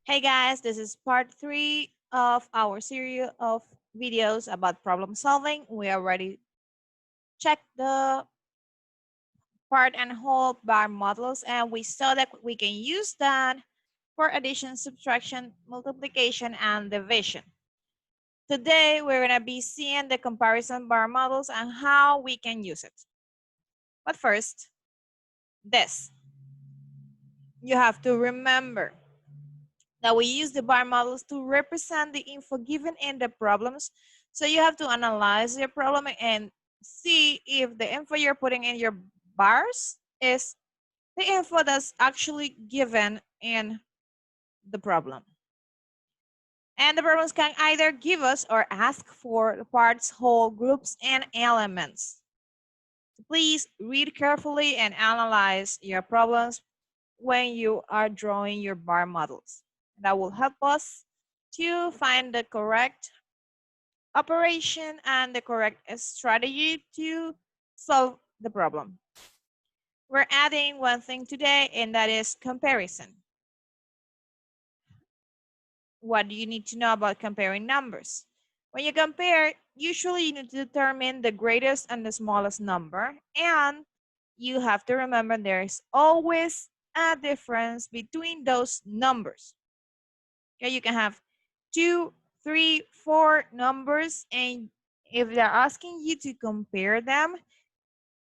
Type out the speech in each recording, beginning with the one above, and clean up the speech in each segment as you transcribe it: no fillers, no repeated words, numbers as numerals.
Hey guys, this is part 3 of our series of videos about problem solving. We already checked the part and whole bar models and we saw that we can use that for addition, subtraction, multiplication, and division. Today, we're going to be seeing the comparison bar models and how we can use it. But first, this. You have to remember that we use the bar models to represent the info given in the problems. So you have to analyze your problem and see if the info you're putting in your bars is the info that's actually given in the problem. And the problems can either give us or ask for the parts, whole, groups, and elements. So please read carefully and analyze your problems when you are drawing your bar models. That will help us to find the correct operation and the correct strategy to solve the problem. We're adding one thing today, and that is comparison. What do you need to know about comparing numbers? When you compare, usually you need to determine the greatest and the smallest number, and you have to remember there's always a difference between those numbers. Okay, you can have 2, 3, 4 numbers, and if they're asking you to compare them,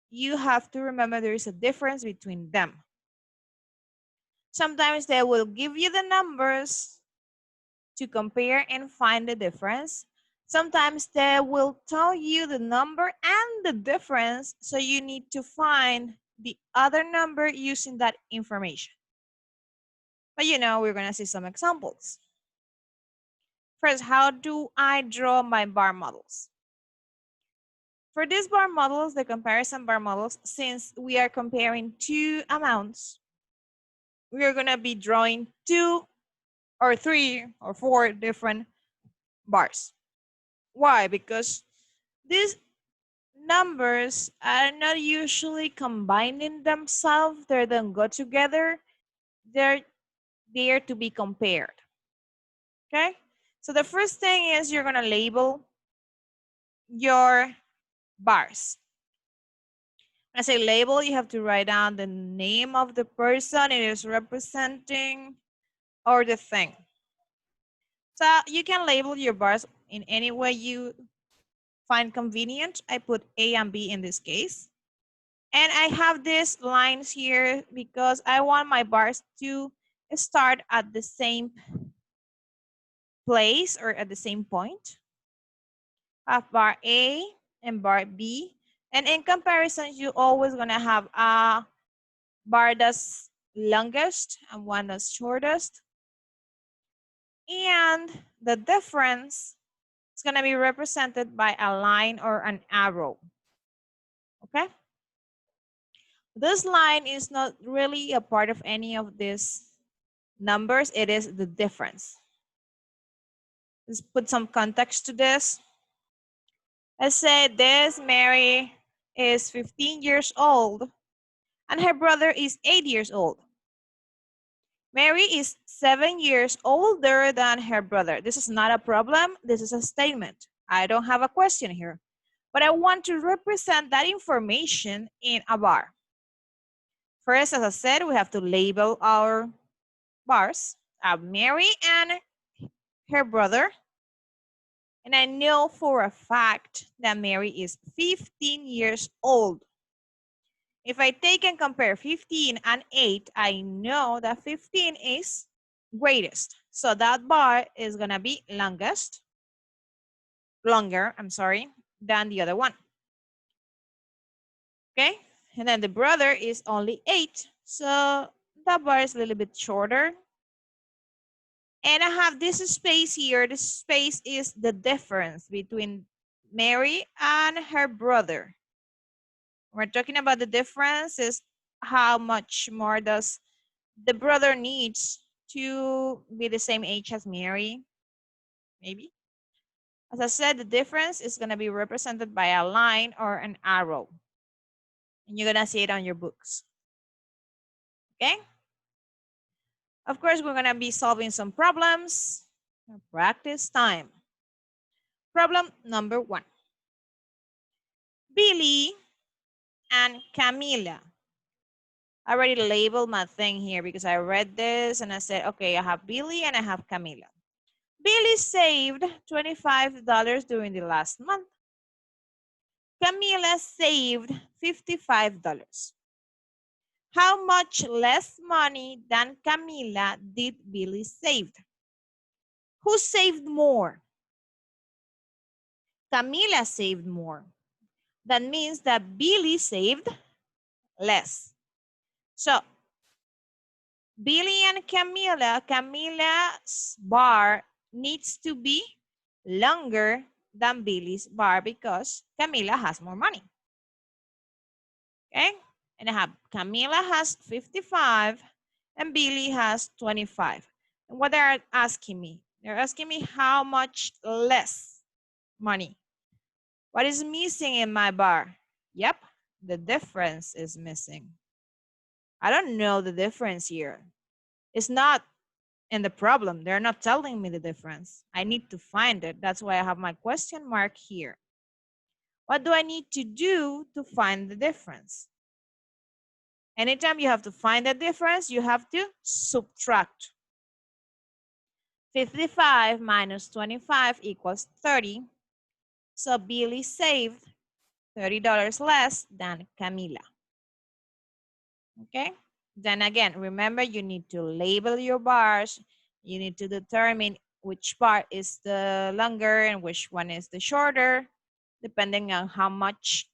you have to remember there is a difference between them. Sometimes they will give you the numbers to compare and find the difference. Sometimes they will tell you the number and the difference, so you need to find the other number using that information. But we're going to see some examples. First, how do I draw my bar models? For these bar models, the comparison bar models, since we are comparing two amounts, we are going to be drawing 2 or 3 or 4 different bars. Why? Because these numbers are not usually combining themselves. They don't go together. They're there to be compared. Okay? So the first thing is you're going to label your bars. When I say label, you have to write down the name of the person it is representing or the thing. So you can label your bars in any way you find convenient. I put A and B in this case. And I have these lines here because I want my bars to start at the same place or at the same point. I have bar A and bar B. And in comparison, you're always going to have a bar that's longest and one that's shortest. And the difference is going to be represented by a line or an arrow. Okay? This line is not really a part of any of these numbers. It is the difference. Let's put some context to this. Let's say this Mary is 15 years old and her brother is 8 years old. Mary is 7 years older than her brother. This is not a problem. This is a statement. I don't have a question here, but I want to represent that information in a bar. First, as I said, we have to label our bars. Mary and her brother. And I know for a fact that Mary is 15 years old. If I take and compare 15 and 8, I know that 15 is greatest. So that bar is going to be longer, than the other one. Okay? And then the brother is only 8. So that bar is a little bit shorter. And I have this space here. This space is the difference between Mary and her brother. We're talking about the difference is how much more does the brother needs to be the same age as Mary, maybe. As I said, the difference is going to be represented by a line or an arrow. And you're going to see it on your books. Okay? Of course, we're gonna be solving some problems. Practice time. Problem number 1. Billy and Camila. I already labeled my thing here because I read this and I said, okay, I have Billy and I have Camila. Billy saved $25 during the last month. Camila saved $55. How much less money than Camila did Billy save? Who saved more? Camila saved more. That means that Billy saved less. So, Billy and Camila, Camila's bar needs to be longer than Billy's bar because Camila has more money. Okay? And I have Camila has 55 and Billy has 25. And what they're asking me? They're asking me how much less money. What is missing in my bar? Yep, the difference is missing. I don't know the difference here. It's not in the problem. They're not telling me the difference. I need to find it. That's why I have my question mark here. What do I need to do to find the difference? Anytime you have to find the difference, you have to subtract. 55 minus 25 equals 30. So Billy saved $30 less than Camila. Okay? Then again, remember you need to label your bars. You need to determine which part is the longer and which one is the shorter, depending on how much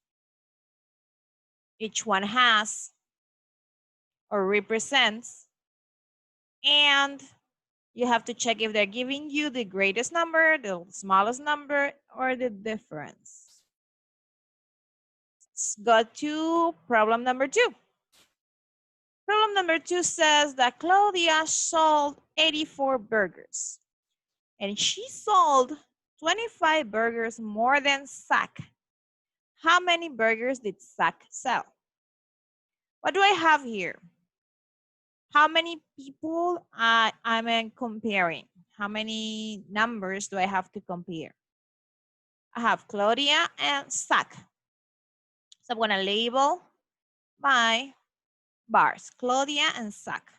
each one has or represents. And you have to check if they're giving you the greatest number, the smallest number, or the difference. Let's go to problem number 2. Problem number 2 says that Claudia sold 84 burgers and she sold 25 burgers more than Zach. How many burgers did Zach sell? What do I have here? How many people I'm comparing? How many numbers do I have to compare? I have Claudia and Zach. So I'm going to label my bars, Claudia and Zach.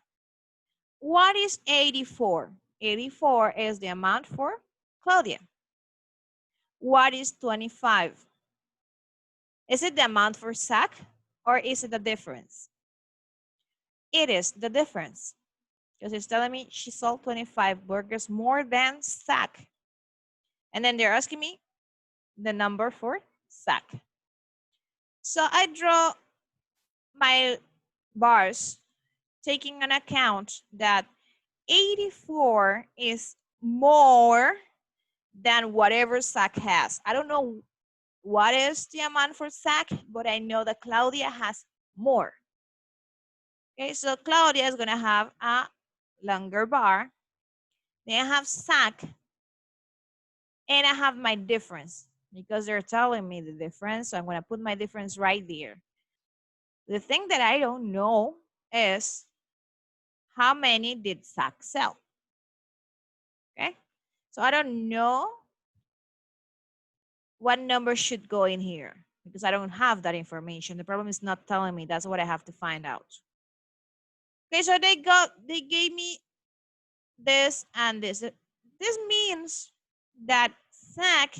What is 84? 84 is the amount for Claudia. What is 25? Is it the amount for Zach or is it the difference? It is the difference because it's telling me she sold 25 burgers more than Zach. And then they're asking me the number for Zach. So I draw my bars taking an account that 84 is more than whatever Zach has. I don't know what is the amount for Zach, but I know that Claudia has more. Okay, so Claudia is gonna have a longer bar. Then I have Zach, and I have my difference because they're telling me the difference. So I'm gonna put my difference right there. The thing that I don't know is how many did Zach sell? Okay, so I don't know what number should go in here because I don't have that information. The problem is not telling me. That's what I have to find out. Okay, so they gave me this and this. This means that Zach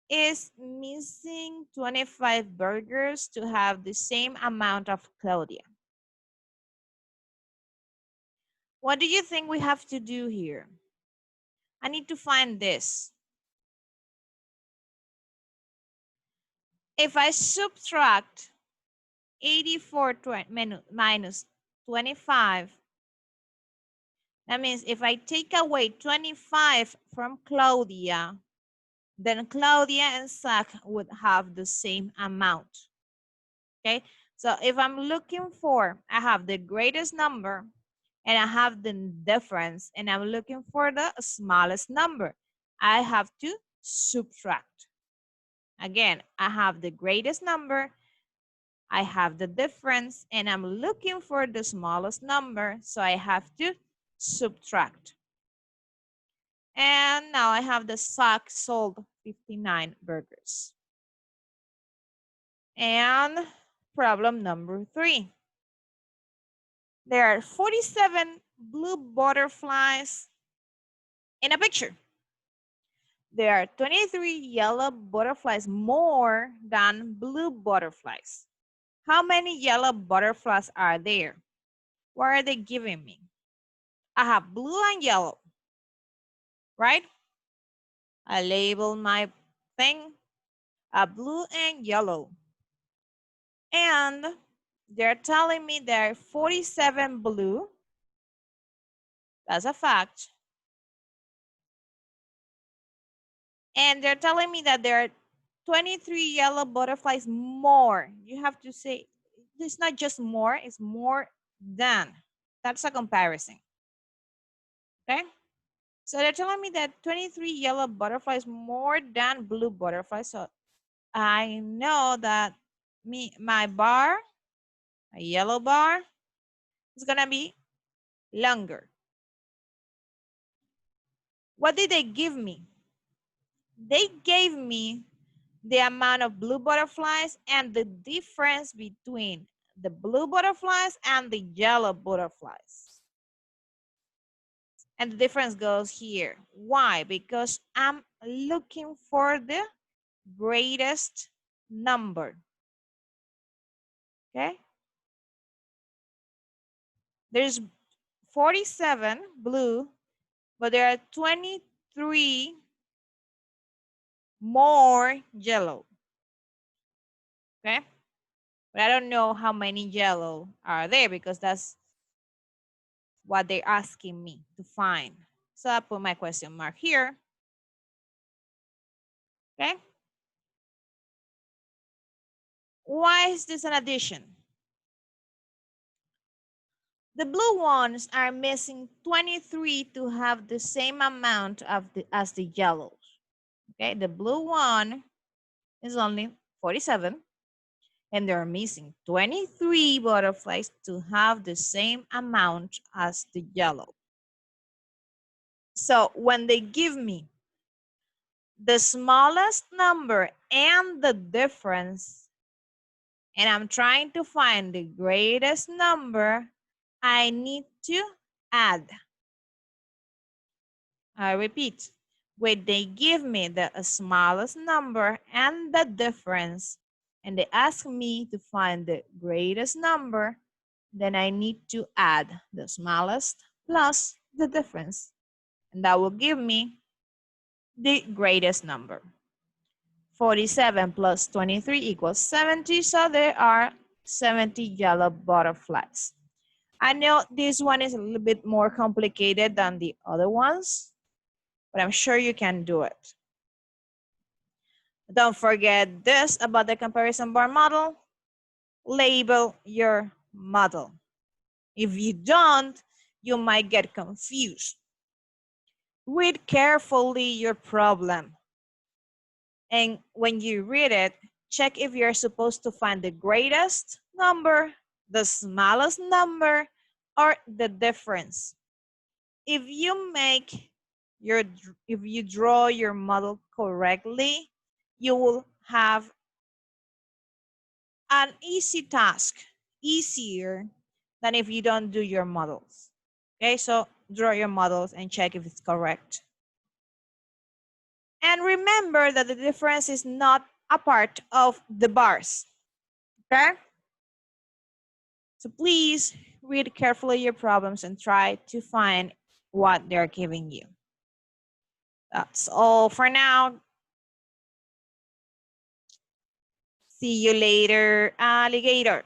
is missing 25 burgers to have the same amount of Claudia. What do you think we have to do here? I need to find this. If I subtract 84 minus 25, that means if I take away 25 from Claudia, then Claudia and Zach would have the same amount. Okay, so if I'm looking for, I have the greatest number and I have the difference and I'm looking for the smallest number, I have to subtract. Again, I have the greatest number I have the difference and I'm looking for the smallest number, so I have to subtract. And now I have the sack sold 59 burgers. And problem number 3. There are 47 blue butterflies in a picture. There are 23 yellow butterflies more than blue butterflies. How many yellow butterflies are there? What are they giving me? I have blue and yellow, right? I label my thing blue and yellow. And they're telling me there are 47 blue. That's a fact. And they're telling me that there are 23 yellow butterflies more. You have to say, it's not just more, it's more than. That's a comparison. Okay? So they're telling me that 23 yellow butterflies more than blue butterflies. So I know that my bar, a yellow bar, is gonna be longer. What did they give me? They gave me the amount of blue butterflies and the difference between the blue butterflies and the yellow butterflies. And the difference goes here. Why? Because I'm looking for the greatest number. Okay? There's 47 blue, but there are 23 more yellow. Okay? But I don't know how many yellow are there because that's what they're asking me to find. So I put my question mark here. Okay? Why is this an addition? The blue ones are missing 23 to have the same amount of as the yellows. Okay, the blue one is only 47 and they're missing 23 butterflies to have the same amount as the yellow. So when they give me the smallest number and the difference, and I'm trying to find the greatest number, I need to add. I repeat, when they give me the smallest number and the difference, and they ask me to find the greatest number, then I need to add the smallest plus the difference. And that will give me the greatest number. 47 plus 23 equals 70, so there are 70 yellow butterflies. I know this one is a little bit more complicated than the other ones, but I'm sure you can do it. Don't forget this about the comparison bar model. Label your model. If you don't, you might get confused. Read carefully your problem. And when you read it, check if you're supposed to find the greatest number, the smallest number, or the difference. If you draw your model correctly, you will have an easy task, easier than if you don't do your models. Okay, so draw your models and check if it's correct. And remember that the difference is not a part of the bars. Okay? So please read carefully your problems and try to find what they're giving you. That's all for now. See you later, alligator.